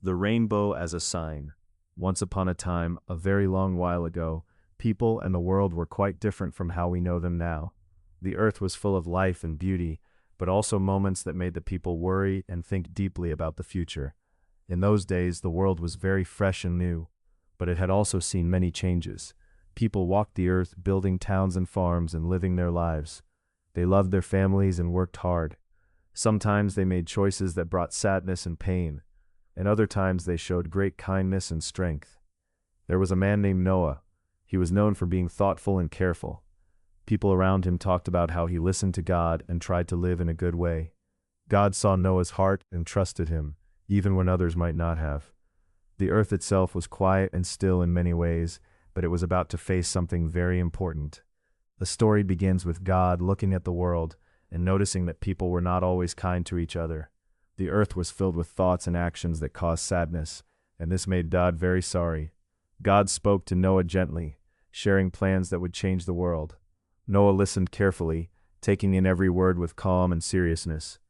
The rainbow as a sign. Once upon a time, a very long while ago, people and the world were quite different from how we know them now. The earth was full of life and beauty, but also moments that made the people worry and think deeply about the future. In those days, the world was very fresh and new, but it had also seen many changes. People walked the earth, building towns and farms and living their lives. They loved their families and worked hard. Sometimes they made choices that brought sadness and pain, and other times they showed great kindness and strength. There was a man named Noah. He was known for being thoughtful and careful. People around him talked about how he listened to God and tried to live in a good way. God saw Noah's heart and trusted him, even when others might not have. The earth itself was quiet and still in many ways, but it was about to face something very important. The story begins with God looking at the world and noticing that people were not always kind to each other. The earth was filled with thoughts and actions that caused sadness, and this made God very sorry. God spoke to Noah gently, sharing plans that would change the world. Noah listened carefully, taking in every word with calm and seriousness.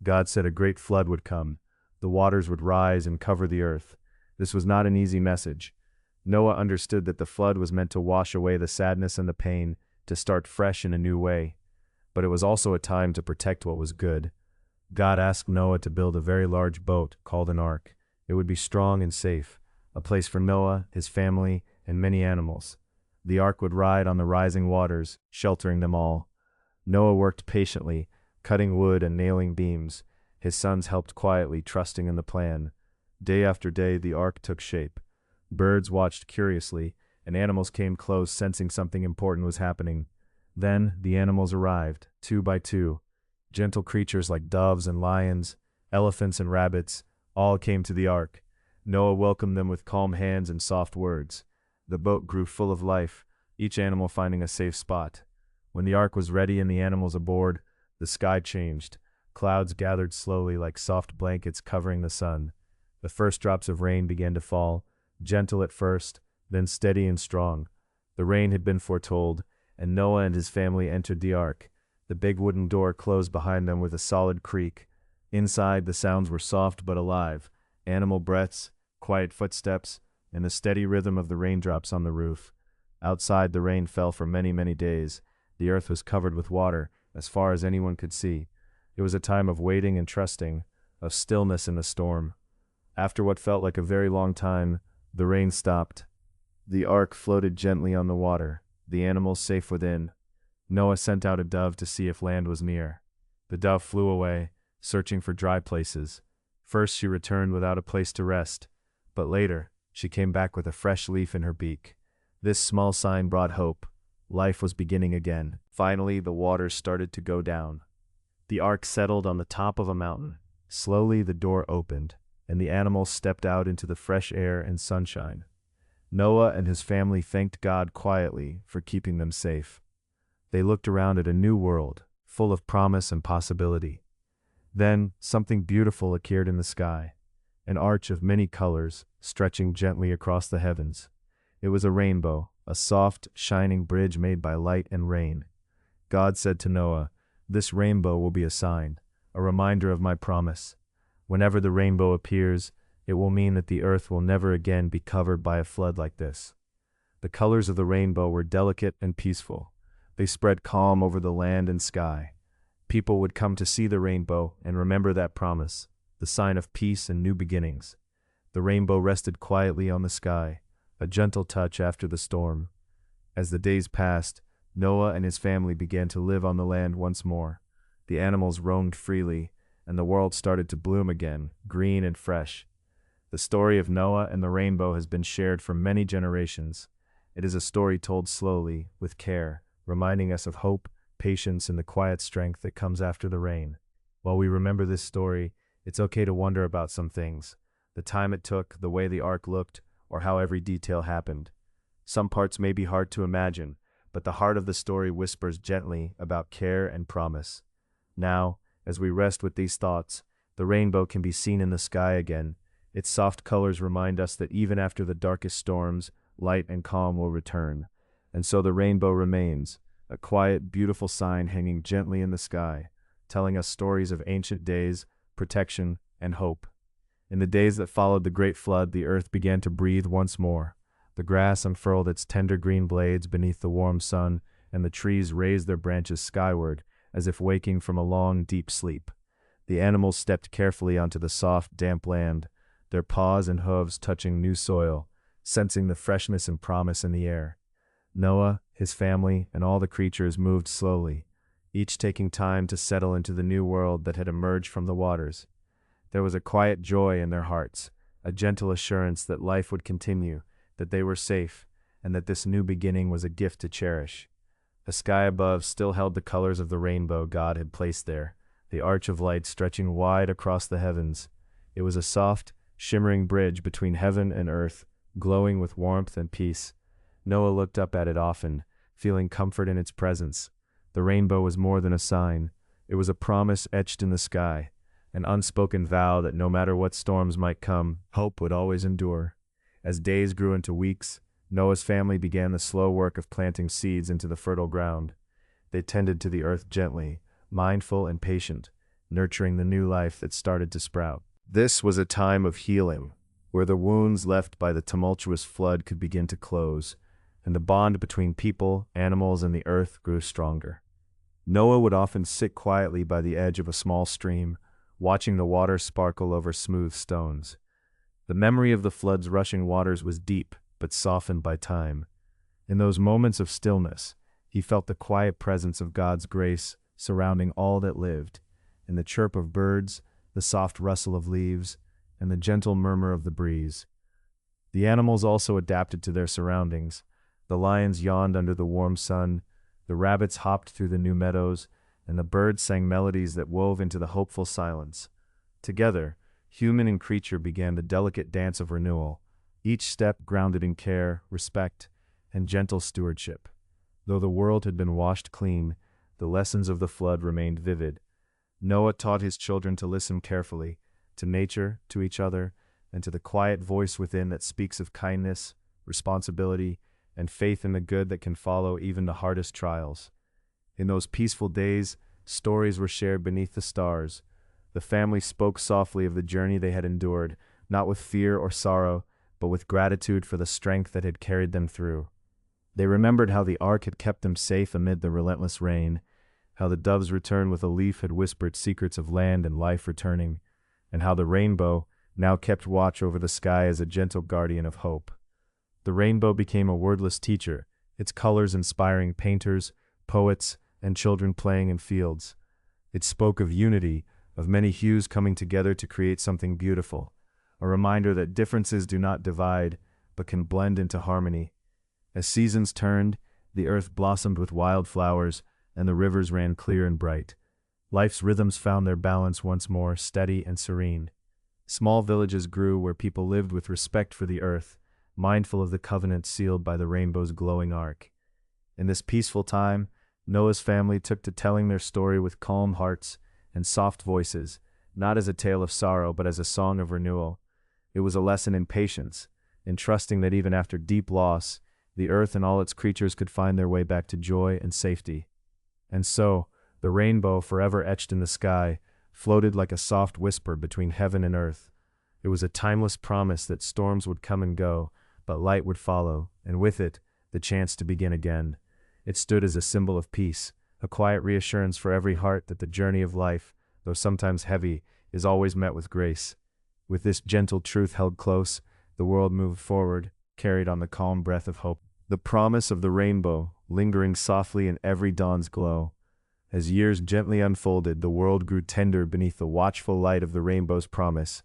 God said a great flood would come. The waters would rise and cover the earth. This was not an easy message. Noah understood that the flood was meant to wash away the sadness and the pain, to start fresh in a new way. But it was also a time to protect what was good. God asked Noah to build a very large boat called an ark. It would be strong and safe, a place for Noah, his family, and many animals. The ark would ride on the rising waters, sheltering them all. Noah worked patiently, cutting wood and nailing beams. His sons helped quietly, trusting in the plan. Day after day, the ark took shape. Birds watched curiously, and animals came close, sensing something important was happening. Then the animals arrived, 2 by 2. Gentle creatures like doves and lions, elephants and rabbits, all came to the ark. Noah welcomed them with calm hands and soft words. The boat grew full of life, each animal finding a safe spot. When the ark was ready and the animals aboard, the sky changed. Clouds gathered slowly like soft blankets covering the sun. The first drops of rain began to fall, gentle at first, then steady and strong. The rain had been foretold, and Noah and his family entered the ark. The big wooden door closed behind them with a solid creak. Inside, the sounds were soft but alive. Animal breaths, quiet footsteps, and the steady rhythm of the raindrops on the roof. Outside, the rain fell for many, many days. The earth was covered with water, as far as anyone could see. It was a time of waiting and trusting, of stillness in the storm. After what felt like a very long time, the rain stopped. The ark floated gently on the water, the animals safe within. Noah sent out a dove to see if land was near. The dove flew away, searching for dry places. First she returned without a place to rest, but later she came back with a fresh leaf in her beak. This small sign brought hope. Life was beginning again. Finally, the waters started to go down. The ark settled on the top of a mountain. Slowly the door opened, and the animals stepped out into the fresh air and sunshine. Noah and his family thanked God quietly for keeping them safe. They looked around at a new world, full of promise and possibility. Then, something beautiful appeared in the sky, an arch of many colors stretching gently across the heavens. It was a rainbow, a soft, shining bridge made by light and rain. God said to Noah, "This rainbow will be a sign, a reminder of my promise. Whenever the rainbow appears, it will mean that the earth will never again be covered by a flood like this." The colors of the rainbow were delicate and peaceful. They spread calm over the land and sky. People would come to see the rainbow and remember that promise, the sign of peace and new beginnings. The rainbow rested quietly on the sky, a gentle touch after the storm. As the days passed, Noah and his family began to live on the land once more. The animals roamed freely, and the world started to bloom again, green and fresh. The story of Noah and the rainbow has been shared for many generations. It is a story told slowly, with care, reminding us of hope, patience, and the quiet strength that comes after the rain. While we remember this story, it's okay to wonder about some things: the time it took, the way the ark looked, or how every detail happened. Some parts may be hard to imagine, but the heart of the story whispers gently about care and promise. Now, as we rest with these thoughts, the rainbow can be seen in the sky again. Its soft colors remind us that even after the darkest storms, light and calm will return. And so the rainbow remains, a quiet, beautiful sign hanging gently in the sky, telling us stories of ancient days, protection, and hope. In the days that followed the great flood, the earth began to breathe once more. The grass unfurled its tender green blades beneath the warm sun, and the trees raised their branches skyward, as if waking from a long, deep sleep. The animals stepped carefully onto the soft, damp land, their paws and hooves touching new soil, sensing the freshness and promise in the air. Noah, his family, and all the creatures moved slowly, each taking time to settle into the new world that had emerged from the waters. There was a quiet joy in their hearts, a gentle assurance that life would continue, that they were safe, and that this new beginning was a gift to cherish. The sky above still held the colors of the rainbow God had placed there, the arch of light stretching wide across the heavens. It was a soft, shimmering bridge between heaven and earth, glowing with warmth and peace. Noah looked up at it often, feeling comfort in its presence. The rainbow was more than a sign. It was a promise etched in the sky, an unspoken vow that no matter what storms might come, hope would always endure. As days grew into weeks, Noah's family began the slow work of planting seeds into the fertile ground. They tended to the earth gently, mindful and patient, nurturing the new life that started to sprout. This was a time of healing, where the wounds left by the tumultuous flood could begin to close, and the bond between people, animals, and the earth grew stronger. Noah would often sit quietly by the edge of a small stream, watching the water sparkle over smooth stones. The memory of the flood's rushing waters was deep, but softened by time. In those moments of stillness, he felt the quiet presence of God's grace surrounding all that lived, in the chirp of birds, the soft rustle of leaves, and the gentle murmur of the breeze. The animals also adapted to their surroundings. The lions yawned under the warm sun, the rabbits hopped through the new meadows, and the birds sang melodies that wove into the hopeful silence. Together, human and creature began the delicate dance of renewal, each step grounded in care, respect, and gentle stewardship. Though the world had been washed clean, the lessons of the flood remained vivid. Noah taught his children to listen carefully, to nature, to each other, and to the quiet voice within that speaks of kindness, responsibility, and faith in the good that can follow even the hardest trials. In those peaceful days, stories were shared beneath the stars. The family spoke softly of the journey they had endured, not with fear or sorrow, but with gratitude for the strength that had carried them through. They remembered how the ark had kept them safe amid the relentless rain, how the dove's return with a leaf had whispered secrets of land and life returning, and how the rainbow now kept watch over the sky as a gentle guardian of hope. The rainbow became a wordless teacher, its colors inspiring painters, poets, and children playing in fields. It spoke of unity, of many hues coming together to create something beautiful, a reminder that differences do not divide, but can blend into harmony. As seasons turned, the earth blossomed with wild flowers, and the rivers ran clear and bright. Life's rhythms found their balance once more, steady and serene. Small villages grew where people lived with respect for the earth, mindful of the covenant sealed by the rainbow's glowing arc. In this peaceful time, Noah's family took to telling their story with calm hearts and soft voices, not as a tale of sorrow, but as a song of renewal. It was a lesson in patience, in trusting that even after deep loss, the earth and all its creatures could find their way back to joy and safety. And so, the rainbow, forever etched in the sky, floated like a soft whisper between heaven and earth. It was a timeless promise that storms would come and go, but light would follow, and with it, the chance to begin again. It stood as a symbol of peace, a quiet reassurance for every heart that the journey of life, though sometimes heavy, is always met with grace. With this gentle truth held close, the world moved forward, carried on the calm breath of hope. The promise of the rainbow, lingering softly in every dawn's glow. As years gently unfolded, the world grew tender beneath the watchful light of the rainbow's promise.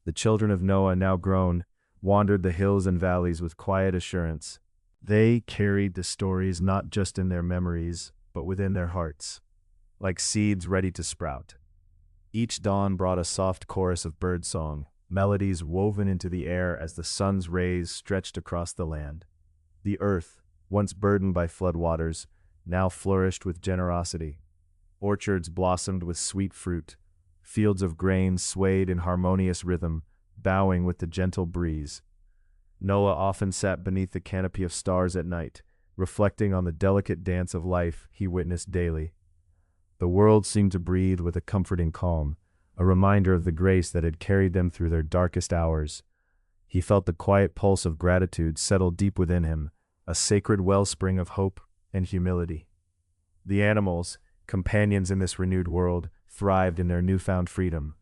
The children of Noah, now grown, wandered the hills and valleys with quiet assurance. They carried the stories not just in their memories, but within their hearts, like seeds ready to sprout. Each dawn brought a soft chorus of birdsong, melodies woven into the air as the sun's rays stretched across the land. The earth, once burdened by floodwaters, now flourished with generosity. Orchards blossomed with sweet fruit. Fields of grain swayed in harmonious rhythm, bowing with the gentle breeze. Noah often sat beneath the canopy of stars at night, reflecting on the delicate dance of life he witnessed daily. The world seemed to breathe with a comforting calm, a reminder of the grace that had carried them through their darkest hours. He felt the quiet pulse of gratitude settle deep within him, a sacred wellspring of hope and humility. The animals, companions in this renewed world, thrived in their newfound freedom.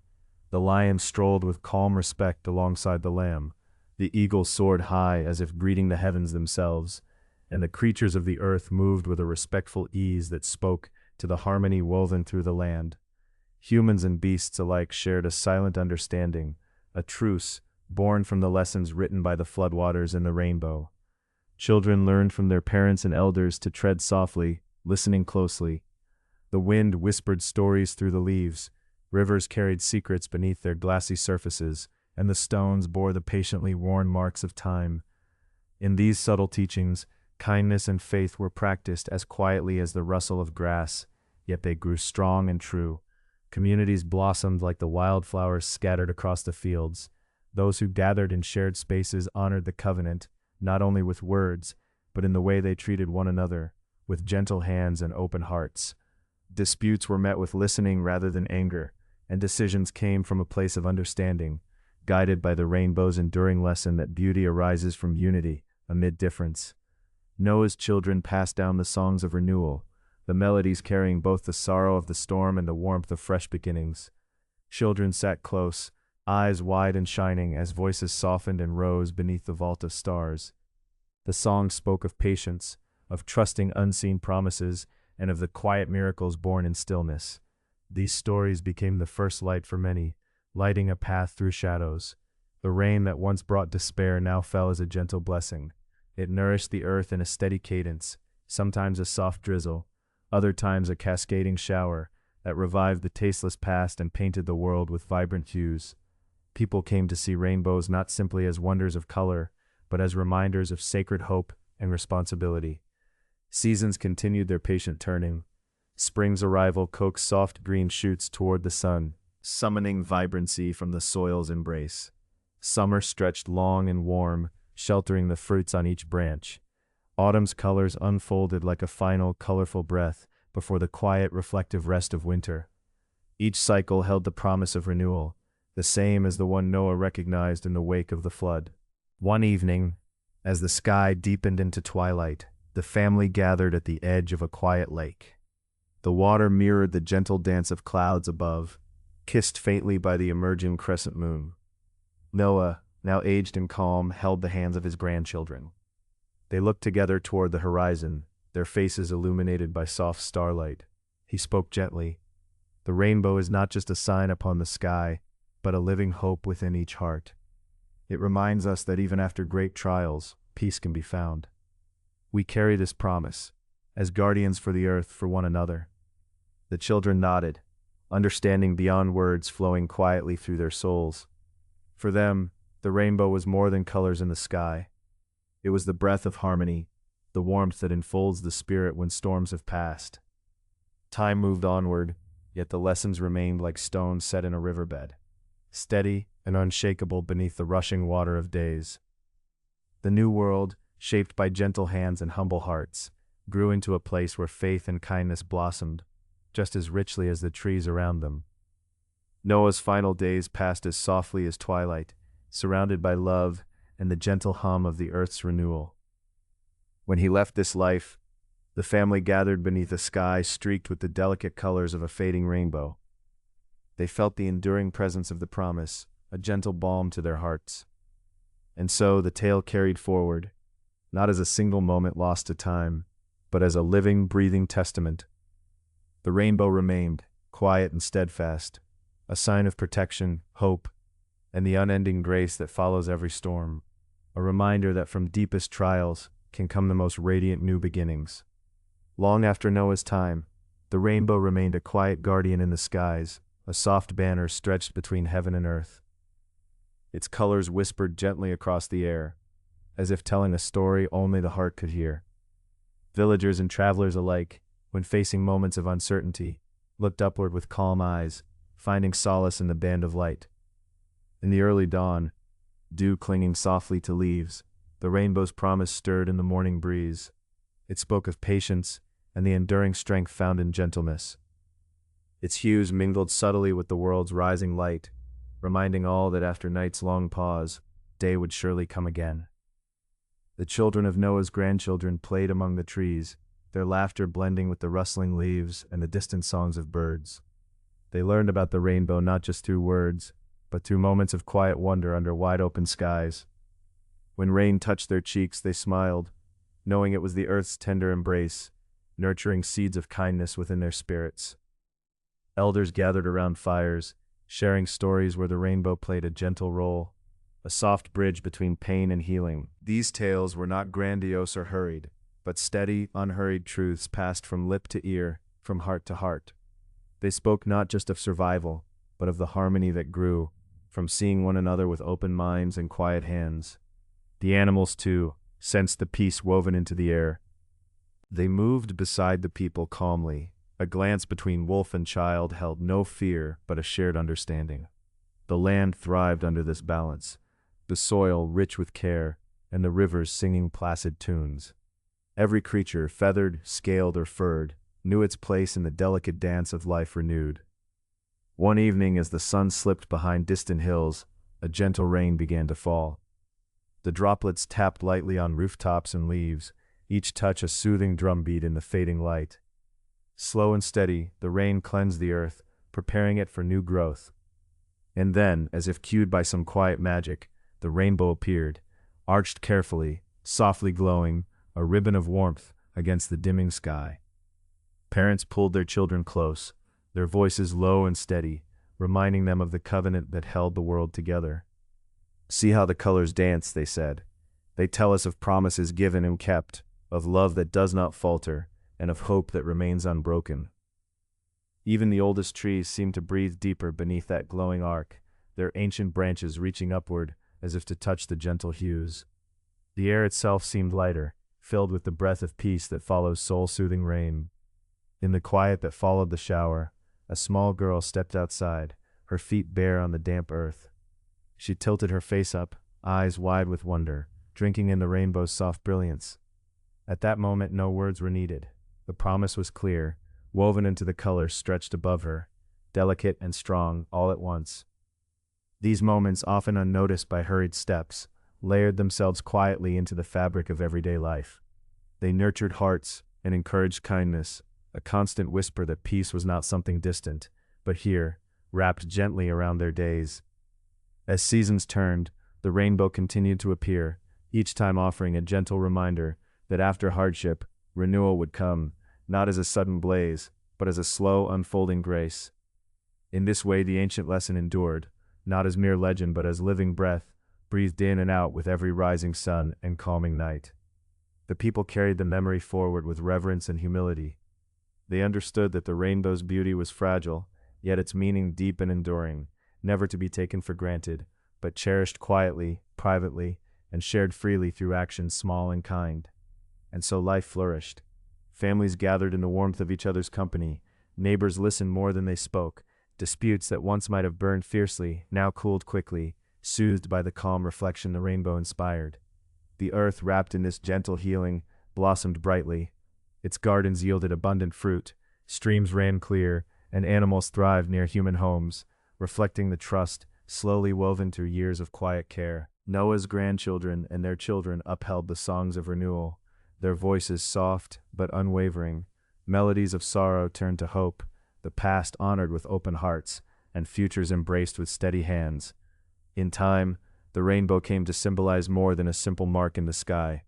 The lion strolled with calm respect alongside the lamb. The eagle soared high as if greeting the heavens themselves, and the creatures of the earth moved with a respectful ease that spoke to the harmony woven through the land. Humans and beasts alike shared a silent understanding, a truce born from the lessons written by the floodwaters and the rainbow. Children learned from their parents and elders to tread softly, listening closely. The wind whispered stories through the leaves, rivers carried secrets beneath their glassy surfaces, and the stones bore the patiently worn marks of time. In these subtle teachings, kindness and faith were practiced as quietly as the rustle of grass, yet they grew strong and true. Communities blossomed like the wildflowers scattered across the fields. Those who gathered in shared spaces honored the covenant, not only with words, but in the way they treated one another, with gentle hands and open hearts. Disputes were met with listening rather than anger, and decisions came from a place of understanding, guided by the rainbow's enduring lesson that beauty arises from unity amid difference. Noah's children passed down the songs of renewal, the melodies carrying both the sorrow of the storm and the warmth of fresh beginnings. Children sat close, eyes wide and shining as voices softened and rose beneath the vault of stars. The song spoke of patience, of trusting unseen promises, and of the quiet miracles born in stillness. These stories became the first light for many, lighting a path through shadows. The rain that once brought despair now fell as a gentle blessing. It nourished the earth in a steady cadence, sometimes a soft drizzle, other times a cascading shower that revived the tasteless past and painted the world with vibrant hues. People came to see rainbows not simply as wonders of color, but as reminders of sacred hope and responsibility. Seasons continued their patient turning. Spring's arrival coaxed soft green shoots toward the sun, summoning vibrancy from the soil's embrace. Summer stretched long and warm, sheltering the fruits on each branch. Autumn's colors unfolded like a final, colorful breath before the quiet, reflective rest of winter. Each cycle held the promise of renewal, the same as the one Noah recognized in the wake of the flood. One evening, as the sky deepened into twilight, the family gathered at the edge of a quiet lake. The water mirrored the gentle dance of clouds above, kissed faintly by the emerging crescent moon. Noah, now aged and calm, held the hands of his grandchildren. They looked together toward the horizon, their faces illuminated by soft starlight. He spoke gently. The rainbow is not just a sign upon the sky, but a living hope within each heart. It reminds us that even after great trials, peace can be found. We carry this promise, as guardians for the earth for one another. The children nodded, understanding beyond words flowing quietly through their souls. For them, the rainbow was more than colors in the sky. It was the breath of harmony, the warmth that enfolds the spirit when storms have passed. Time moved onward, yet the lessons remained like stones set in a riverbed, steady and unshakable beneath the rushing water of days. The new world, shaped by gentle hands and humble hearts, grew into a place where faith and kindness blossomed, just as richly as the trees around them. Noah's final days passed as softly as twilight, surrounded by love and the gentle hum of the earth's renewal. When he left this life, the family gathered beneath a sky streaked with the delicate colors of a fading rainbow. They felt the enduring presence of the promise, a gentle balm to their hearts. And so the tale carried forward, not as a single moment lost to time, but as a living, breathing testament. The rainbow remained, quiet and steadfast, a sign of protection, hope, and the unending grace that follows every storm, a reminder that from deepest trials can come the most radiant new beginnings. Long after Noah's time, the rainbow remained a quiet guardian in the skies, a soft banner stretched between heaven and earth. Its colors whispered gently across the air, as if telling a story only the heart could hear. Villagers and travelers alike, when facing moments of uncertainty, looked upward with calm eyes, finding solace in the band of light. In the early dawn, dew clinging softly to leaves, the rainbow's promise stirred in the morning breeze. It spoke of patience and the enduring strength found in gentleness. Its hues mingled subtly with the world's rising light, reminding all that after night's long pause, day would surely come again. The children of Noah's grandchildren played among the trees, their laughter blending with the rustling leaves and the distant songs of birds. They learned about the rainbow not just through words, but through moments of quiet wonder under wide-open skies. When rain touched their cheeks, they smiled, knowing it was the earth's tender embrace, nurturing seeds of kindness within their spirits. Elders gathered around fires, sharing stories where the rainbow played a gentle role, a soft bridge between pain and healing. These tales were not grandiose or hurried, but steady, unhurried truths passed from lip to ear, from heart to heart. They spoke not just of survival, but of the harmony that grew, from seeing one another with open minds and quiet hands. The animals, too, sensed the peace woven into the air. They moved beside the people calmly. A glance between wolf and child held no fear but a shared understanding. The land thrived under this balance, the soil rich with care, and the rivers singing placid tunes. Every creature, feathered, scaled, or furred, knew its place in the delicate dance of life renewed. One evening, as the sun slipped behind distant hills, a gentle rain began to fall. The droplets tapped lightly on rooftops and leaves, each touch a soothing drumbeat in the fading light. Slow and steady, the rain cleansed the earth, preparing it for new growth. And then, as if cued by some quiet magic, the rainbow appeared, arched carefully, softly glowing, a ribbon of warmth against the dimming sky. Parents pulled their children close, their voices low and steady, reminding them of the covenant that held the world together. "See how the colors dance," they said. "They tell us of promises given and kept, of love that does not falter, and of hope that remains unbroken." Even the oldest trees seemed to breathe deeper beneath that glowing arc, their ancient branches reaching upward as if to touch the gentle hues. The air itself seemed lighter, filled with the breath of peace that follows soul-soothing rain. In the quiet that followed the shower, a small girl stepped outside, her feet bare on the damp earth. She tilted her face up, eyes wide with wonder, drinking in the rainbow's soft brilliance. At that moment, no words were needed. The promise was clear, woven into the colors stretched above her, delicate and strong all at once. These moments, often unnoticed by hurried steps, layered themselves quietly into the fabric of everyday life. They nurtured hearts and encouraged kindness, a constant whisper that peace was not something distant, but here, wrapped gently around their days. As seasons turned, the rainbow continued to appear, each time offering a gentle reminder that after hardship, renewal would come, not as a sudden blaze, but as a slow unfolding grace. In this way the ancient lesson endured, not as mere legend but as living breath, breathed in and out with every rising sun and calming night. The people carried the memory forward with reverence and humility. They understood that the rainbow's beauty was fragile, yet its meaning deep and enduring, never to be taken for granted, but cherished quietly, privately, and shared freely through actions small and kind. And so life flourished. Families gathered in the warmth of each other's company, neighbors listened more than they spoke, disputes that once might have burned fiercely now cooled quickly, soothed by the calm reflection the rainbow inspired. The earth, wrapped in this gentle healing, blossomed brightly. Its gardens yielded abundant fruit, streams ran clear, and animals thrived near human homes, reflecting the trust slowly woven through years of quiet care. Noah's grandchildren and their children upheld the songs of renewal, their voices soft but unwavering, melodies of sorrow turned to hope, the past honored with open hearts, and futures embraced with steady hands. In time, the rainbow came to symbolize more than a simple mark in the sky.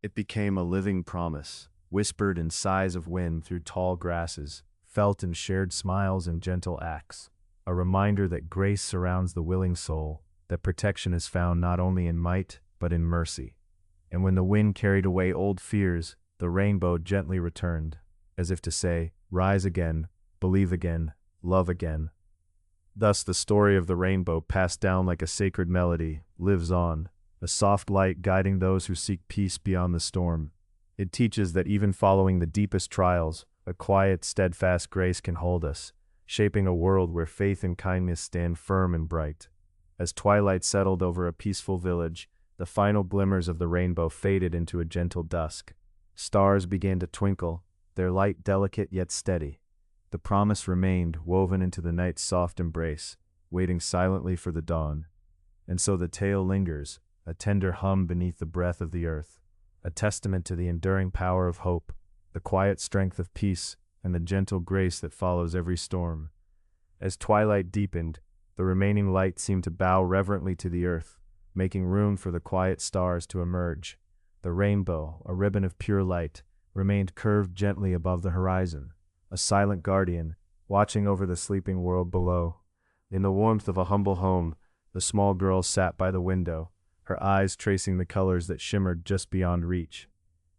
It became a living promise, whispered in sighs of wind through tall grasses, felt in shared smiles and gentle acts, a reminder that grace surrounds the willing soul, that protection is found not only in might, but in mercy. And when the wind carried away old fears, the rainbow gently returned, as if to say, "Rise again, believe again, love again." Thus the story of the rainbow, passed down like a sacred melody, lives on, a soft light guiding those who seek peace beyond the storm. It teaches that even following the deepest trials, a quiet, steadfast grace can hold us, shaping a world where faith and kindness stand firm and bright. As twilight settled over a peaceful village, the final glimmers of the rainbow faded into a gentle dusk. Stars began to twinkle, their light delicate yet steady. The promise remained woven into the night's soft embrace, waiting silently for the dawn. And so the tale lingers, a tender hum beneath the breath of the earth, a testament to the enduring power of hope, the quiet strength of peace, and the gentle grace that follows every storm. As twilight deepened, the remaining light seemed to bow reverently to the earth, making room for the quiet stars to emerge. The rainbow, a ribbon of pure light, remained curved gently above the horizon, a silent guardian, watching over the sleeping world below. In the warmth of a humble home, the small girl sat by the window, her eyes tracing the colors that shimmered just beyond reach.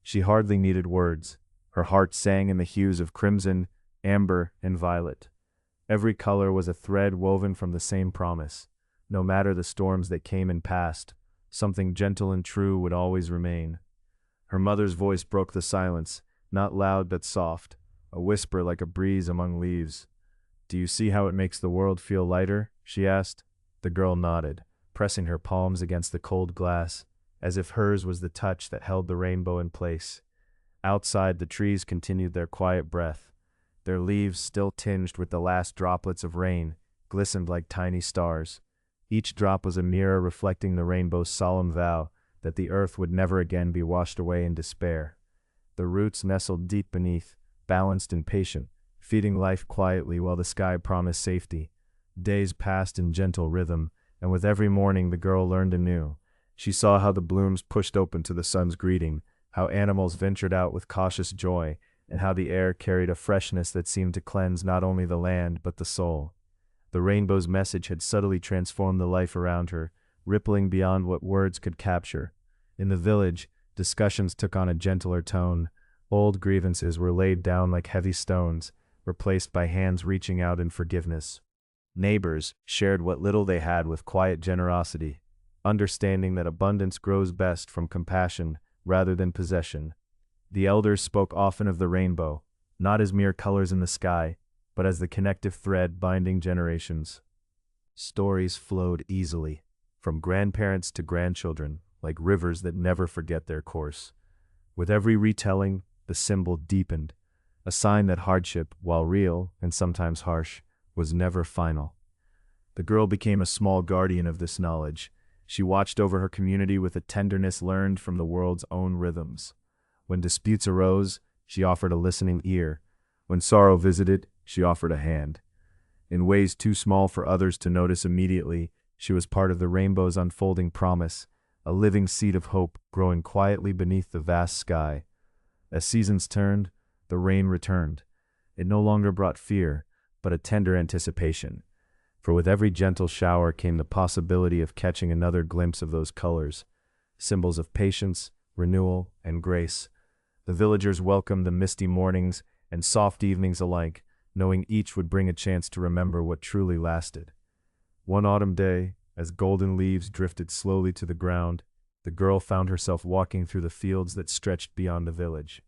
She hardly needed words. Her heart sang in the hues of crimson, amber, and violet. Every color was a thread woven from the same promise. No matter the storms that came and passed, something gentle and true would always remain. Her mother's voice broke the silence, not loud but soft, a whisper like a breeze among leaves. "Do you see how it makes the world feel lighter?" she asked. The girl nodded, pressing her palms against the cold glass, as if hers was the touch that held the rainbow in place. Outside, the trees continued their quiet breath. Their leaves, still tinged with the last droplets of rain, glistened like tiny stars. Each drop was a mirror reflecting the rainbow's solemn vow that the earth would never again be washed away in despair. The roots nestled deep beneath, balanced and patient, feeding life quietly while the sky promised safety. Days passed in gentle rhythm, and with every morning the girl learned anew. She saw how the blooms pushed open to the sun's greeting, how animals ventured out with cautious joy, and how the air carried a freshness that seemed to cleanse not only the land but the soul. The rainbow's message had subtly transformed the life around her, rippling beyond what words could capture. In the village, discussions took on a gentler tone. Old grievances were laid down like heavy stones, replaced by hands reaching out in forgiveness. Neighbors shared what little they had with quiet generosity, understanding that abundance grows best from compassion rather than possession. The elders spoke often of the rainbow, not as mere colors in the sky, but as the connective thread binding generations. Stories flowed easily, from grandparents to grandchildren, like rivers that never forget their course. With every retelling, the symbol deepened, a sign that hardship, while real and sometimes harsh, was never final. The girl became a small guardian of this knowledge. She watched over her community with a tenderness learned from the world's own rhythms. When disputes arose, she offered a listening ear. When sorrow visited, she offered a hand. In ways too small for others to notice immediately, she was part of the rainbow's unfolding promise, a living seed of hope growing quietly beneath the vast sky. As seasons turned, the rain returned. It no longer brought fear, but a tender anticipation. For with every gentle shower came the possibility of catching another glimpse of those colors, symbols of patience, renewal, and grace. The villagers welcomed the misty mornings and soft evenings alike, knowing each would bring a chance to remember what truly lasted. One autumn day, as golden leaves drifted slowly to the ground, the girl found herself walking through the fields that stretched beyond the village.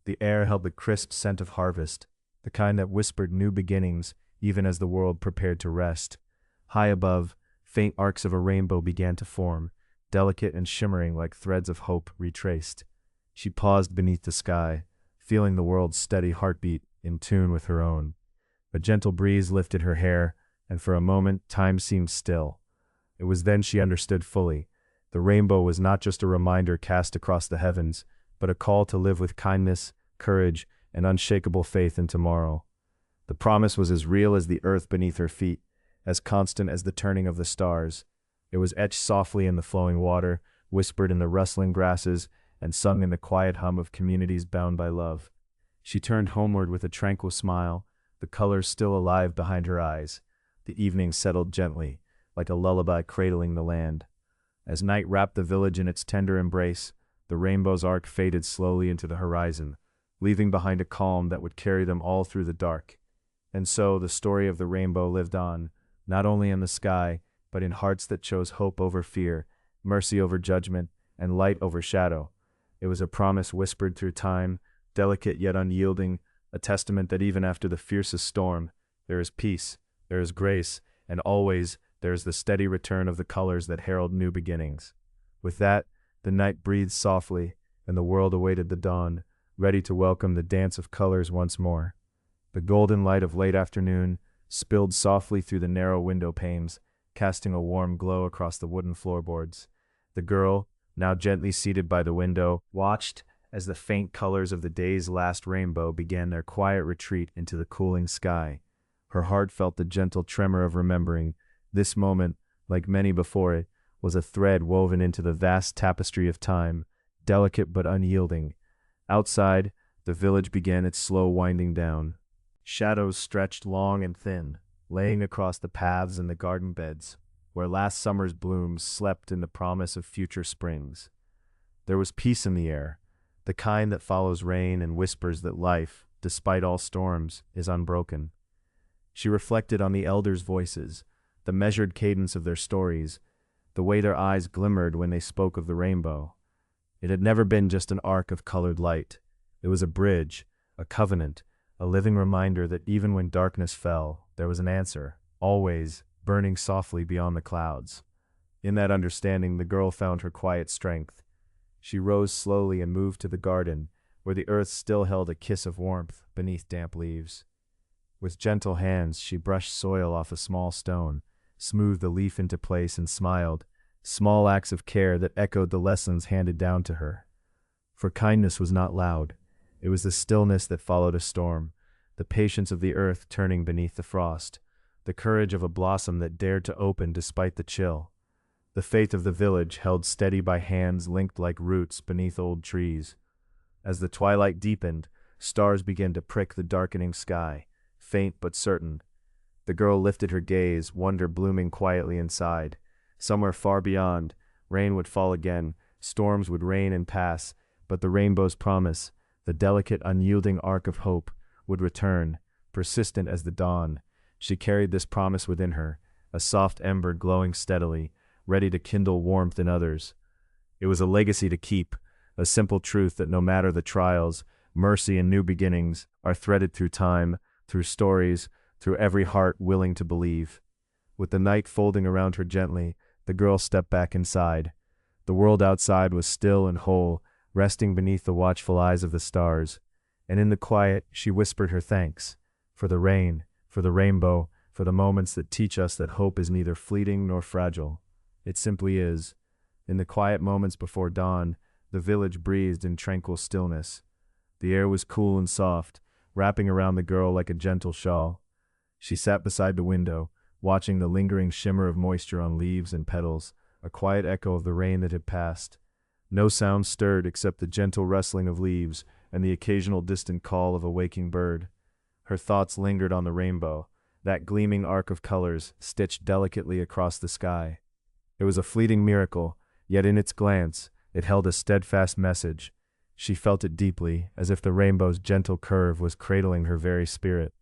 The air held the crisp scent of harvest, the kind that whispered new beginnings even as the world prepared to rest. High above, faint arcs of a rainbow began to form, delicate and shimmering like threads of hope retraced. She paused beneath the sky, feeling the world's steady heartbeat in tune with her own. A gentle breeze lifted her hair, and for a moment time seemed still. It was then she understood fully. The rainbow was not just a reminder cast across the heavens, but a call to live with kindness, courage, and unshakable faith in tomorrow. The promise was as real as the earth beneath her feet, as constant as the turning of the stars. It was etched softly in the flowing water, whispered in the rustling grasses, and sung in the quiet hum of communities bound by love. She turned homeward with a tranquil smile, the colors still alive behind her eyes. The evening settled gently, like a lullaby cradling the land. As night wrapped the village in its tender embrace, the rainbow's arc faded slowly into the horizon, leaving behind a calm that would carry them all through the dark. And so the story of the rainbow lived on, not only in the sky, but in hearts that chose hope over fear, mercy over judgment, and light over shadow. It was a promise whispered through time, delicate yet unyielding, a testament that even after the fiercest storm, there is peace, there is grace, and always there is the steady return of the colors that herald new beginnings. With that, the night breathed softly, and the world awaited the dawn, ready to welcome the dance of colors once more. The golden light of late afternoon spilled softly through the narrow window panes, casting a warm glow across the wooden floorboards. The girl, now gently seated by the window, watched as the faint colors of the day's last rainbow began their quiet retreat into the cooling sky. Her heart felt the gentle tremor of remembering. This moment, like many before it, was a thread woven into the vast tapestry of time, delicate but unyielding. Outside, the village began its slow winding down. Shadows stretched long and thin, laying across the paths and the garden beds, where last summer's blooms slept in the promise of future springs. There was peace in the air, the kind that follows rain and whispers that life, despite all storms, is unbroken. She reflected on the elders' voices, the measured cadence of their stories, the way their eyes glimmered when they spoke of the rainbow. It had never been just an arc of colored light. It was a bridge, a covenant, a living reminder that even when darkness fell, there was an answer, always burning softly beyond the clouds. In that understanding, the girl found her quiet strength. She rose slowly and moved to the garden, where the earth still held a kiss of warmth beneath damp leaves. With gentle hands, she brushed soil off a small stone, smoothed the leaf into place, and smiled, small acts of care that echoed the lessons handed down to her. For kindness was not loud. It was the stillness that followed a storm, the patience of the earth turning beneath the frost, the courage of a blossom that dared to open despite the chill. The faith of the village held steady by hands linked like roots beneath old trees. As the twilight deepened, stars began to prick the darkening sky, faint but certain. The girl lifted her gaze, wonder blooming quietly inside. Somewhere far beyond, rain would fall again, storms would rain and pass, but the rainbow's promise, the delicate, unyielding arc of hope, would return, persistent as the dawn. She carried this promise within her, a soft ember glowing steadily, ready to kindle warmth in others. It was a legacy to keep, a simple truth that no matter the trials, mercy and new beginnings are threaded through time, through stories, through every heart willing to believe. With the night folding around her gently, the girl stepped back inside. The world outside was still and whole, resting beneath the watchful eyes of the stars. And in the quiet, she whispered her thanks, for the rain, for the rainbow, for the moments that teach us that hope is neither fleeting nor fragile. It simply is. In the quiet moments before dawn, the village breathed in tranquil stillness. The air was cool and soft, wrapping around the girl like a gentle shawl. She sat beside the window, watching the lingering shimmer of moisture on leaves and petals, a quiet echo of the rain that had passed. No sound stirred except the gentle rustling of leaves and the occasional distant call of a waking bird. Her thoughts lingered on the rainbow, that gleaming arc of colors stitched delicately across the sky. It was a fleeting miracle, yet in its glance, it held a steadfast message. She felt it deeply, as if the rainbow's gentle curve was cradling her very spirit.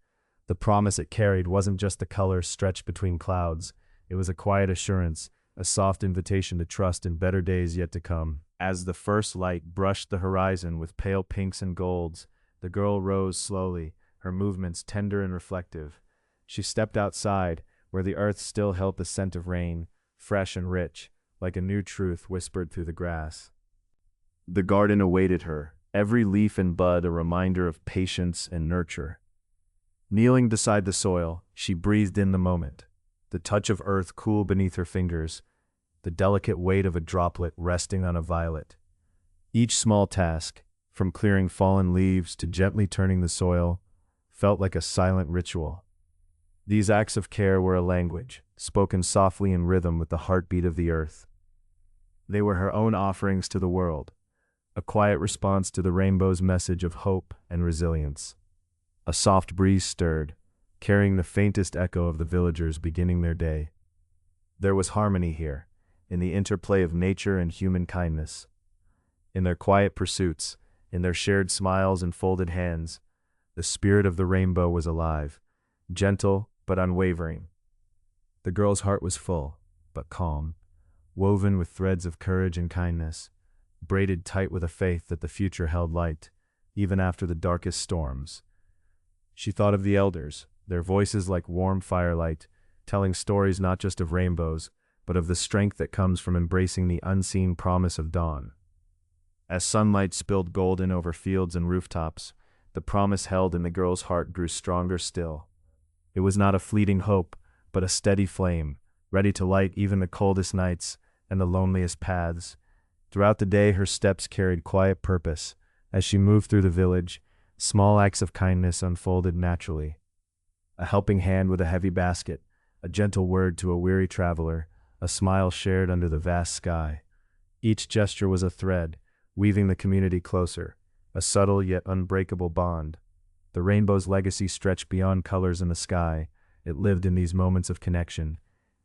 The promise it carried wasn't just the colors stretched between clouds. It was a quiet assurance, a soft invitation to trust in better days yet to come. As the first light brushed the horizon with pale pinks and golds, the girl rose slowly, her movements tender and reflective. She stepped outside, where the earth still held the scent of rain, fresh and rich, like a new truth whispered through the grass. The garden awaited her, every leaf and bud a reminder of patience and nurture. Kneeling beside the soil, she breathed in the moment, the touch of earth cool beneath her fingers, the delicate weight of a droplet resting on a violet. Each small task, from clearing fallen leaves to gently turning the soil, felt like a silent ritual. These acts of care were a language, spoken softly in rhythm with the heartbeat of the earth. They were her own offerings to the world, a quiet response to the rainbow's message of hope and resilience. A soft breeze stirred, carrying the faintest echo of the villagers beginning their day. There was harmony here, in the interplay of nature and human kindness. In their quiet pursuits, in their shared smiles and folded hands, the spirit of the rainbow was alive, gentle but unwavering. The girl's heart was full, but calm, woven with threads of courage and kindness, braided tight with a faith that the future held light, even after the darkest storms. She thought of the elders, their voices like warm firelight, telling stories not just of rainbows, but of the strength that comes from embracing the unseen promise of dawn. As sunlight spilled golden over fields and rooftops, The promise held in the girl's heart grew stronger still. It was not a fleeting hope, but a steady flame, ready to light even the coldest nights and the loneliest paths. Throughout the day her steps carried quiet purpose. As she moved through the village, small acts of kindness unfolded naturally. A helping hand with a heavy basket, a gentle word to a weary traveler, a smile shared under the vast sky. Each gesture was a thread, weaving the community closer, a subtle yet unbreakable bond. The rainbow's legacy stretched beyond colors in the sky. It lived in these moments of connection,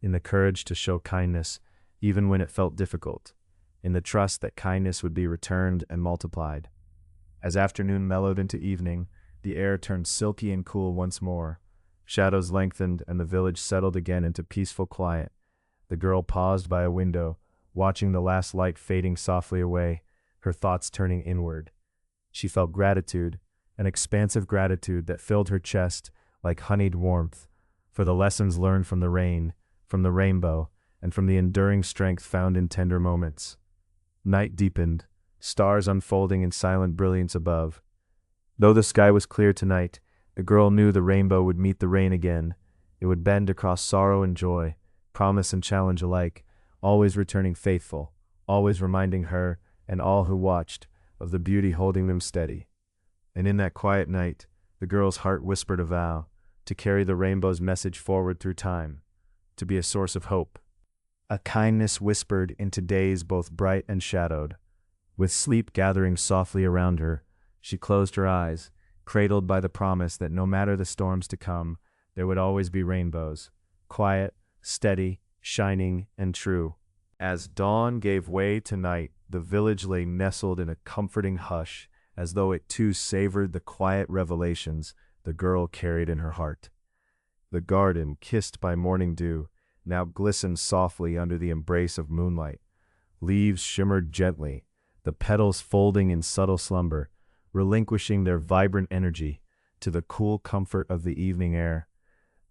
in the courage to show kindness, even when it felt difficult, in the trust that kindness would be returned and multiplied. As afternoon mellowed into evening, the air turned silky and cool once more. Shadows lengthened and the village settled again into peaceful quiet. The girl paused by a window, watching the last light fading softly away, her thoughts turning inward. She felt gratitude, an expansive gratitude that filled her chest like honeyed warmth, for the lessons learned from the rain, from the rainbow, and from the enduring strength found in tender moments. Night deepened, stars unfolding in silent brilliance above. Though the sky was clear tonight, the girl knew the rainbow would meet the rain again. It would bend across sorrow and joy, promise and challenge alike, always returning faithful, always reminding her and all who watched of the beauty holding them steady. And in that quiet night, the girl's heart whispered a vow to carry the rainbow's message forward through time, to be a source of hope. A kindness whispered into days both bright and shadowed. With sleep gathering softly around her, she closed her eyes, cradled by the promise that no matter the storms to come, there would always be rainbows, quiet, steady, shining, and true. As dawn gave way to night, the village lay nestled in a comforting hush, as though it too savored the quiet revelations the girl carried in her heart. The garden, kissed by morning dew, now glistened softly under the embrace of moonlight. Leaves shimmered gently, the petals folding in subtle slumber, relinquishing their vibrant energy to the cool comfort of the evening air.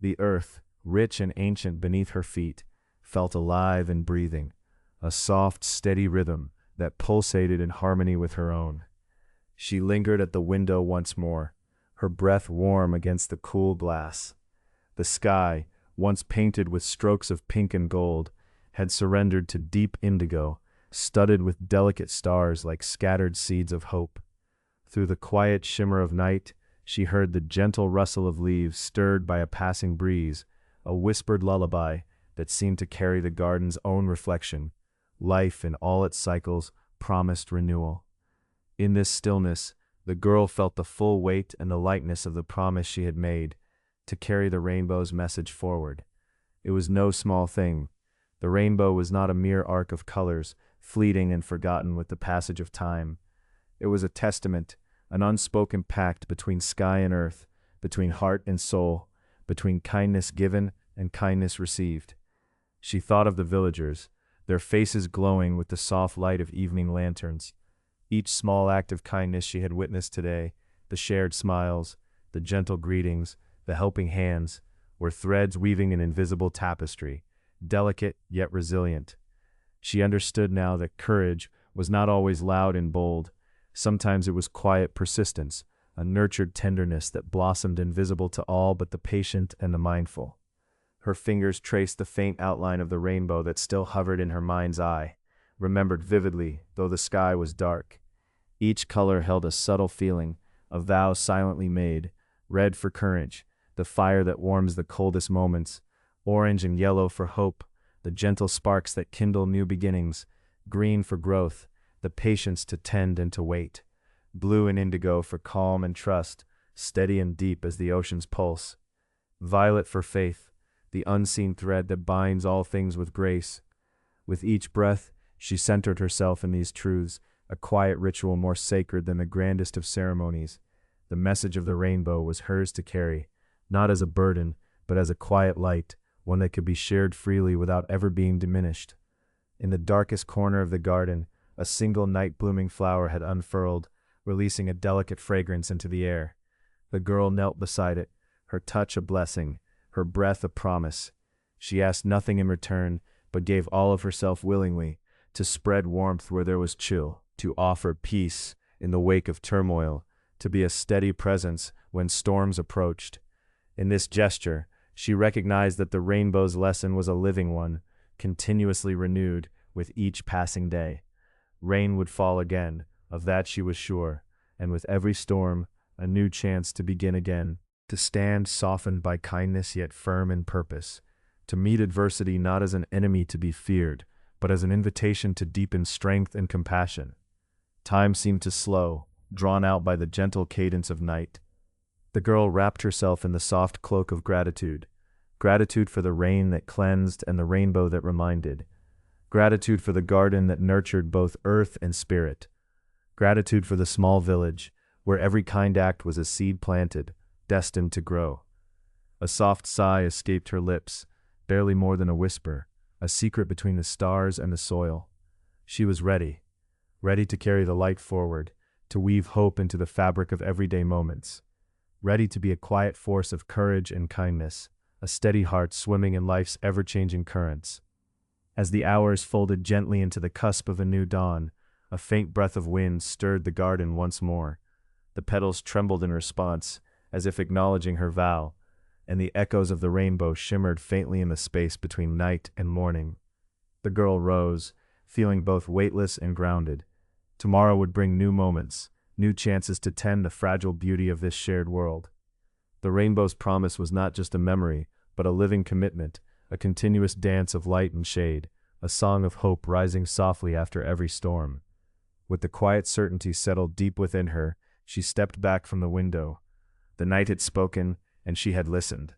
The earth, rich and ancient beneath her feet, felt alive and breathing, a soft, steady rhythm that pulsated in harmony with her own. She lingered at the window once more, her breath warm against the cool glass. The sky, once painted with strokes of pink and gold, had surrendered to deep indigo, studded with delicate stars like scattered seeds of hope. Through the quiet shimmer of night, she heard the gentle rustle of leaves stirred by a passing breeze, a whispered lullaby that seemed to carry the garden's own reflection. Life in all its cycles promised renewal. In this stillness, the girl felt the full weight and the lightness of the promise she had made to carry the rainbow's message forward. It was no small thing. The rainbow was not a mere arc of colors, fleeting and forgotten with the passage of time. It was a testament, an unspoken pact between sky and earth, between heart and soul, between kindness given and kindness received. She thought of the villagers, their faces glowing with the soft light of evening lanterns. Each small act of kindness she had witnessed today, the shared smiles, the gentle greetings, the helping hands, were threads weaving an invisible tapestry, delicate yet resilient. She understood now that courage was not always loud and bold. Sometimes it was quiet persistence, a nurtured tenderness that blossomed invisible to all but the patient and the mindful. Her fingers traced the faint outline of the rainbow that still hovered in her mind's eye, remembered vividly, though the sky was dark. Each color held a subtle feeling, a vow silently made: red for courage, the fire that warms the coldest moments; orange and yellow for hope, the gentle sparks that kindle new beginnings; green for growth, the patience to tend and to wait; blue and indigo for calm and trust, steady and deep as the ocean's pulse; violet for faith, the unseen thread that binds all things with grace. With each breath, she centered herself in these truths, a quiet ritual more sacred than the grandest of ceremonies. The message of the rainbow was hers to carry, not as a burden, but as a quiet light, one that could be shared freely without ever being diminished. In the darkest corner of the garden, a single night-blooming flower had unfurled, releasing a delicate fragrance into the air. The girl knelt beside it, her touch a blessing, her breath a promise. She asked nothing in return, but gave all of herself willingly, to spread warmth where there was chill, to offer peace in the wake of turmoil, to be a steady presence when storms approached. In this gesture, she recognized that the rainbow's lesson was a living one, continuously renewed with each passing day. Rain would fall again, of that she was sure, and with every storm, a new chance to begin again, to stand softened by kindness yet firm in purpose, to meet adversity not as an enemy to be feared, but as an invitation to deepen strength and compassion. Time seemed to slow, drawn out by the gentle cadence of night. The girl wrapped herself in the soft cloak of gratitude. Gratitude for the rain that cleansed and the rainbow that reminded. Gratitude for the garden that nurtured both earth and spirit. Gratitude for the small village, where every kind act was a seed planted, destined to grow. A soft sigh escaped her lips, barely more than a whisper, a secret between the stars and the soil. She was ready to carry the light forward, to weave hope into the fabric of everyday moments. Ready to be a quiet force of courage and kindness, a steady heart swimming in life's ever-changing currents. As the hours folded gently into the cusp of a new dawn, a faint breath of wind stirred the garden once more. The petals trembled in response, as if acknowledging her vow, and the echoes of the rainbow shimmered faintly in the space between night and morning. The girl rose, feeling both weightless and grounded. Tomorrow would bring new moments, new chances to tend the fragile beauty of this shared world. The rainbow's promise was not just a memory, but a living commitment, a continuous dance of light and shade, a song of hope rising softly after every storm. With the quiet certainty settled deep within her, she stepped back from the window. The night had spoken, and she had listened.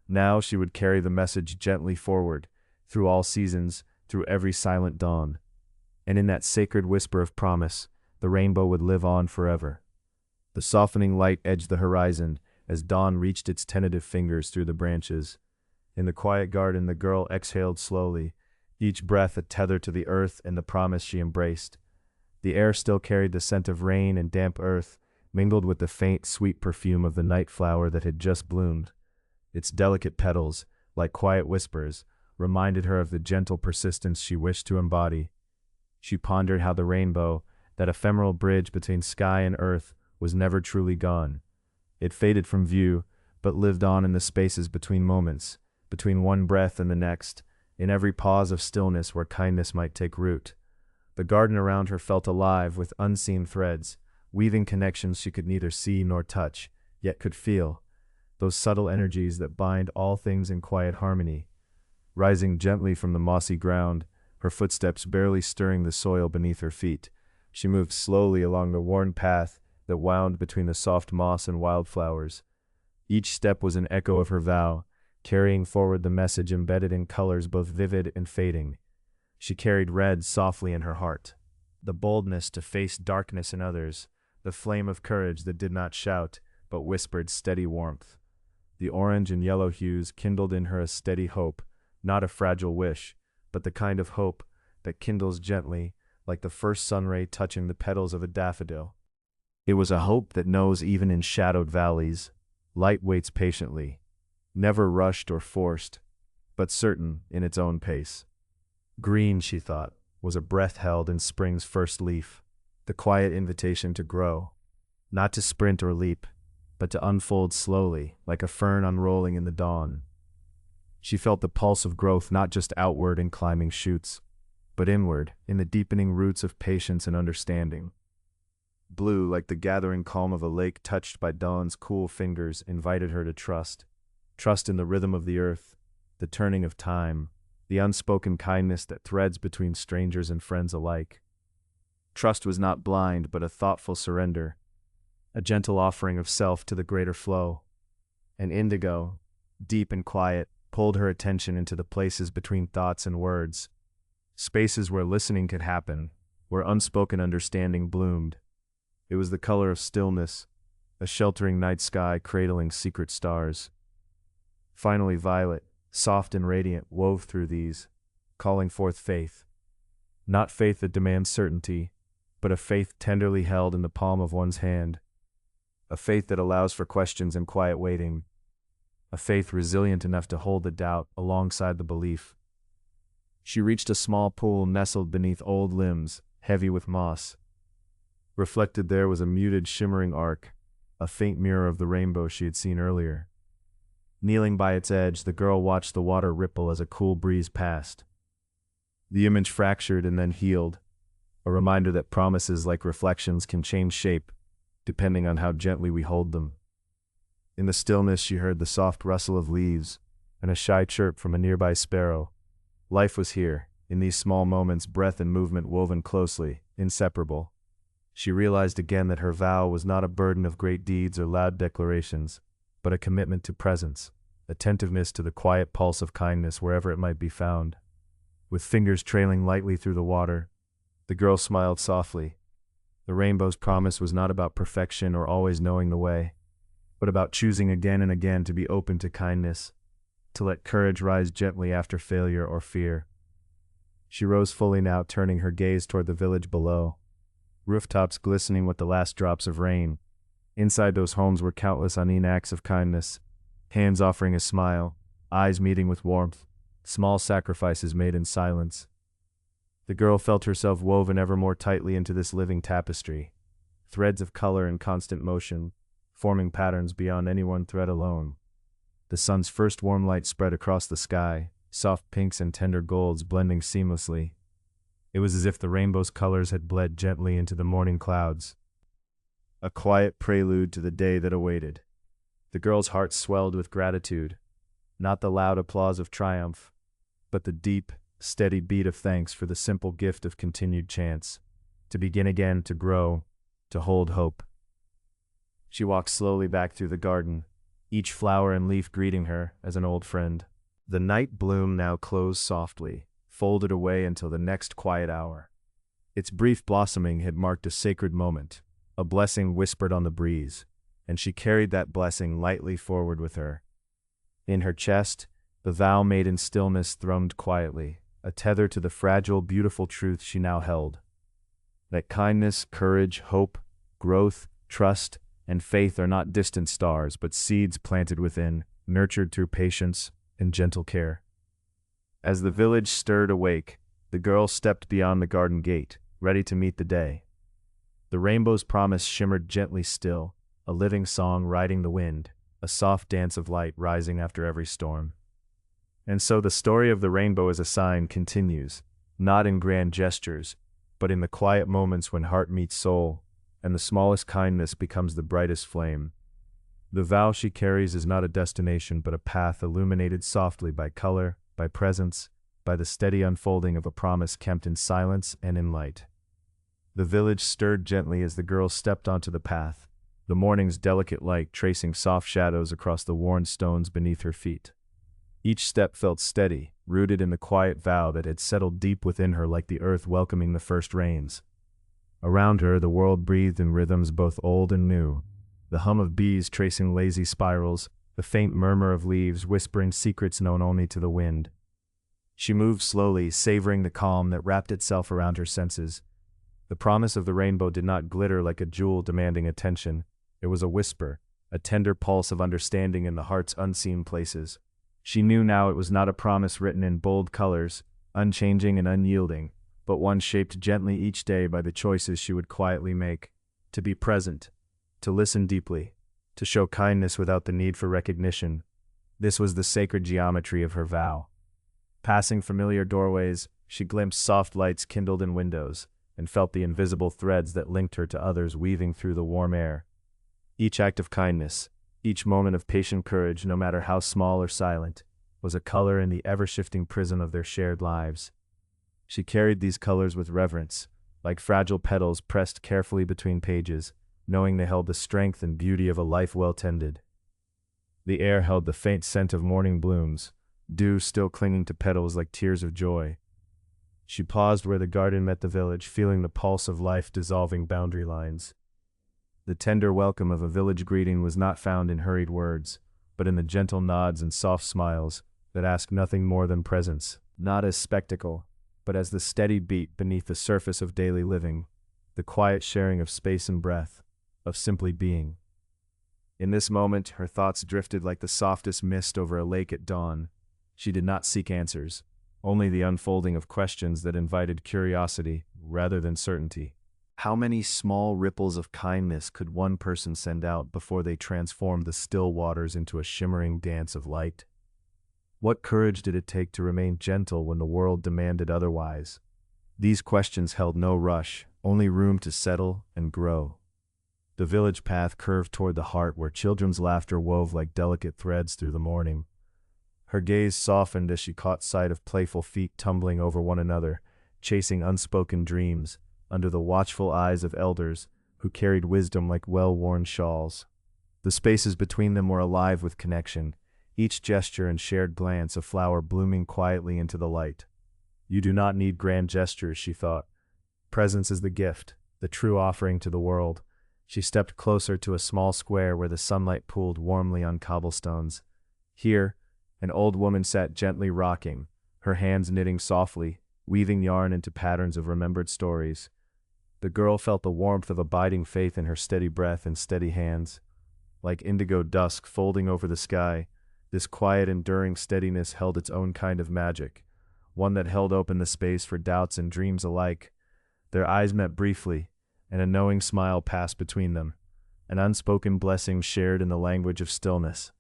Now she would carry the message gently forward, through all seasons, through every silent dawn. And in that sacred whisper of promise, the rainbow would live on forever. The softening light edged the horizon as dawn reached its tentative fingers through the branches. In the quiet garden, the girl exhaled slowly, each breath a tether to the earth and the promise she embraced. The air still carried the scent of rain and damp earth, mingled with the faint, sweet perfume of the night flower that had just bloomed. Its delicate petals, like quiet whispers, reminded her of the gentle persistence she wished to embody. She pondered how the rainbow, that ephemeral bridge between sky and earth, was never truly gone. It faded from view, but lived on in the spaces between moments, between one breath and the next, in every pause of stillness where kindness might take root. The garden around her felt alive with unseen threads, weaving connections she could neither see nor touch, yet could feel, those subtle energies that bind all things in quiet harmony. Rising gently from the mossy ground, her footsteps barely stirring the soil beneath her feet, she moved slowly along the worn path that wound between the soft moss and wildflowers. Each step was an echo of her vow, carrying forward the message embedded in colors both vivid and fading. She carried red softly in her heart, the boldness to face darkness in others, the flame of courage that did not shout, but whispered steady warmth. The orange and yellow hues kindled in her a steady hope, not a fragile wish, but the kind of hope that kindles gently, like the first sunray touching the petals of a daffodil. It was a hope that knows even in shadowed valleys, light waits patiently, never rushed or forced, but certain in its own pace. Green, she thought, was a breath held in spring's first leaf, the quiet invitation to grow, not to sprint or leap, but to unfold slowly, like a fern unrolling in the dawn. She felt the pulse of growth not just outward in climbing shoots, but inward, in the deepening roots of patience and understanding. Blue, like the gathering calm of a lake touched by dawn's cool fingers, invited her to trust. Trust in the rhythm of the earth, the turning of time, the unspoken kindness that threads between strangers and friends alike. Trust was not blind, but a thoughtful surrender, a gentle offering of self to the greater flow. And indigo, deep and quiet, pulled her attention into the places between thoughts and words, spaces where listening could happen, where unspoken understanding bloomed. It was the color of stillness, a sheltering night sky cradling secret stars. Finally, violet, soft and radiant, wove through these, calling forth faith. Not faith that demands certainty, but a faith tenderly held in the palm of one's hand. A faith that allows for questions and quiet waiting. A faith resilient enough to hold the doubt alongside the belief. She reached a small pool nestled beneath old limbs, heavy with moss. Reflected there was a muted, shimmering arc, a faint mirror of the rainbow she had seen earlier. Kneeling by its edge, the girl watched the water ripple as a cool breeze passed. The image fractured and then healed, a reminder that promises like reflections can change shape, depending on how gently we hold them. In the stillness, she heard the soft rustle of leaves and a shy chirp from a nearby sparrow. Life was here, in these small moments, breath and movement woven closely, inseparable. She realized again that her vow was not a burden of great deeds or loud declarations, but a commitment to presence, attentiveness to the quiet pulse of kindness wherever it might be found. With fingers trailing lightly through the water, the girl smiled softly. The rainbow's promise was not about perfection or always knowing the way, but about choosing again and again to be open to kindness, to let courage rise gently after failure or fear. She rose fully now, turning her gaze toward the village below, rooftops glistening with the last drops of rain. Inside those homes were countless unseen acts of kindness, hands offering a smile, eyes meeting with warmth, small sacrifices made in silence. The girl felt herself woven ever more tightly into this living tapestry, threads of color in constant motion, forming patterns beyond any one thread alone. The sun's first warm light spread across the sky, soft pinks and tender golds blending seamlessly. It was as if the rainbow's colors had bled gently into the morning clouds, a quiet prelude to the day that awaited. The girl's heart swelled with gratitude, not the loud applause of triumph, but the deep, steady beat of thanks for the simple gift of continued chance, to begin again, to grow, to hold hope. She walked slowly back through the garden, each flower and leaf greeting her as an old friend. The night bloom now closed softly, folded away until the next quiet hour. Its brief blossoming had marked a sacred moment, a blessing whispered on the breeze, and she carried that blessing lightly forward with her. In her chest, the vow made in stillness thrummed quietly, a tether to the fragile, beautiful truth she now held. That kindness, courage, hope, growth, trust, and faith are not distant stars, but seeds planted within, nurtured through patience and gentle care. As the village stirred awake, the girl stepped beyond the garden gate, ready to meet the day. The rainbow's promise shimmered gently still, a living song riding the wind, a soft dance of light rising after every storm. And so the story of the rainbow as a sign continues, not in grand gestures, but in the quiet moments when heart meets soul, and the smallest kindness becomes the brightest flame. The vow she carries is not a destination but a path illuminated softly by color, by presence, by the steady unfolding of a promise kept in silence and in light. The village stirred gently as the girl stepped onto the path, the morning's delicate light tracing soft shadows across the worn stones beneath her feet. Each step felt steady, rooted in the quiet vow that had settled deep within her like the earth welcoming the first rains. Around her, the world breathed in rhythms both old and new, the hum of bees tracing lazy spirals, the faint murmur of leaves whispering secrets known only to the wind. She moved slowly, savoring the calm that wrapped itself around her senses. The promise of the rainbow did not glitter like a jewel demanding attention. It was a whisper, a tender pulse of understanding in the heart's unseen places. She knew now it was not a promise written in bold colors, unchanging and unyielding, but one shaped gently each day by the choices she would quietly make. To be present, to listen deeply, to show kindness without the need for recognition. This was the sacred geometry of her vow. Passing familiar doorways, she glimpsed soft lights kindled in windows, and felt the invisible threads that linked her to others weaving through the warm air. Each act of kindness, each moment of patient courage, no matter how small or silent, was a color in the ever-shifting prism of their shared lives. She carried these colors with reverence, like fragile petals pressed carefully between pages, knowing they held the strength and beauty of a life well tended. The air held the faint scent of morning blooms, dew still clinging to petals like tears of joy. She paused where the garden met the village, feeling the pulse of life dissolving boundary lines. The tender welcome of a village greeting was not found in hurried words, but in the gentle nods and soft smiles that asked nothing more than presence, not as spectacle, but as the steady beat beneath the surface of daily living, the quiet sharing of space and breath, of simply being. In this moment, her thoughts drifted like the softest mist over a lake at dawn. She did not seek answers, only the unfolding of questions that invited curiosity rather than certainty. How many small ripples of kindness could one person send out before they transformed the still waters into a shimmering dance of light? What courage did it take to remain gentle when the world demanded otherwise? These questions held no rush, only room to settle and grow. The village path curved toward the heart where children's laughter wove like delicate threads through the morning. Her gaze softened as she caught sight of playful feet tumbling over one another, chasing unspoken dreams, under the watchful eyes of elders who carried wisdom like well-worn shawls. The spaces between them were alive with connection, each gesture and shared glance a flower blooming quietly into the light. You do not need grand gestures, she thought. Presence is the gift, the true offering to the world. She stepped closer to a small square where the sunlight pooled warmly on cobblestones. Here, an old woman sat gently rocking, her hands knitting softly, weaving yarn into patterns of remembered stories. The girl felt the warmth of abiding faith in her steady breath and steady hands. Like indigo dusk folding over the sky, this quiet, enduring steadiness held its own kind of magic, one that held open the space for doubts and dreams alike. Their eyes met briefly, and a knowing smile passed between them, an unspoken blessing shared in the language of stillness.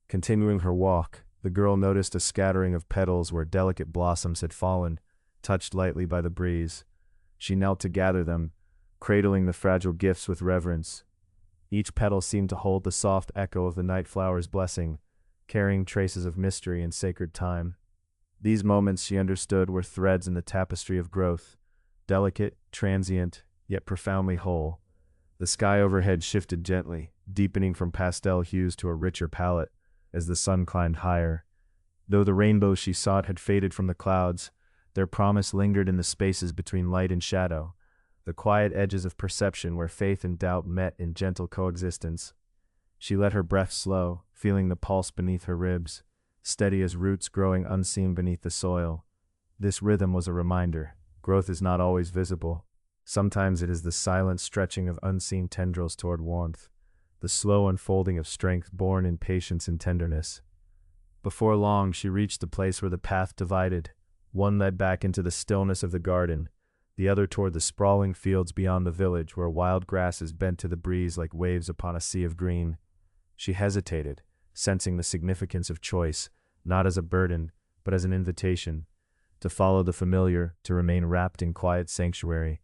Continuing her walk, the girl noticed a scattering of petals where delicate blossoms had fallen, touched lightly by the breeze. She knelt to gather them, cradling the fragile gifts with reverence. Each petal seemed to hold the soft echo of the night flower's blessing, carrying traces of mystery and sacred time. These moments, she understood, were threads in the tapestry of growth, delicate, transient, yet profoundly whole. The sky overhead shifted gently, deepening from pastel hues to a richer palette as the sun climbed higher. Though the rainbow she sought had faded from the clouds, their promise lingered in the spaces between light and shadow, the quiet edges of perception where faith and doubt met in gentle coexistence. She let her breath slow, feeling the pulse beneath her ribs, steady as roots growing unseen beneath the soil. This rhythm was a reminder. Growth is not always visible. Sometimes it is the silent stretching of unseen tendrils toward warmth, the slow unfolding of strength born in patience and tenderness. Before long, she reached the place where the path divided. One led back into the stillness of the garden, the other toward the sprawling fields beyond the village where wild grasses bent to the breeze like waves upon a sea of green. She hesitated, sensing the significance of choice, not as a burden, but as an invitation, to follow the familiar, to remain wrapped in quiet sanctuary,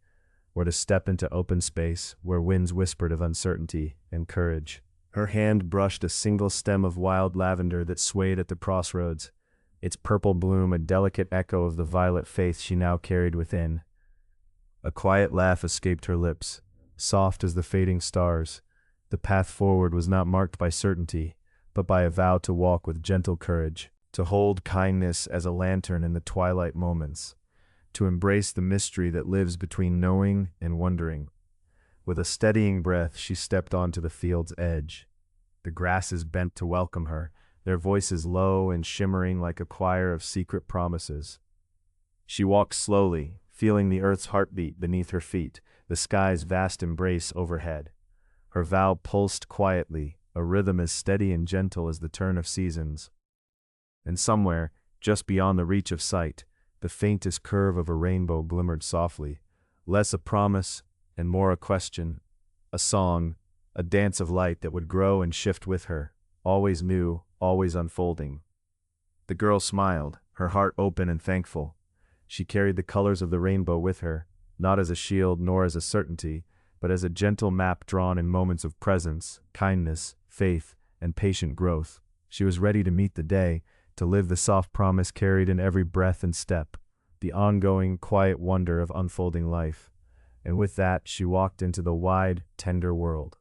or to step into open space where winds whispered of uncertainty and courage. Her hand brushed a single stem of wild lavender that swayed at the crossroads, its purple bloom a delicate echo of the violet faith she now carried within. A quiet laugh escaped her lips, soft as the fading stars. The path forward was not marked by certainty, but by a vow to walk with gentle courage, to hold kindness as a lantern in the twilight moments, to embrace the mystery that lives between knowing and wondering. With a steadying breath, she stepped onto the field's edge. The grasses bent to welcome her, their voices low and shimmering like a choir of secret promises. She walked slowly, feeling the earth's heartbeat beneath her feet, the sky's vast embrace overhead. Her vow pulsed quietly, a rhythm as steady and gentle as the turn of seasons. And somewhere, just beyond the reach of sight, the faintest curve of a rainbow glimmered softly, less a promise and more a question, a song, a dance of light that would grow and shift with her, always new, always unfolding. The girl smiled, her heart open and thankful. She carried the colors of the rainbow with her, not as a shield nor as a certainty, but as a gentle map drawn in moments of presence, kindness, faith, and patient growth. She was ready to meet the day, to live the soft promise carried in every breath and step, the ongoing, quiet wonder of unfolding life. And with that, she walked into the wide, tender world.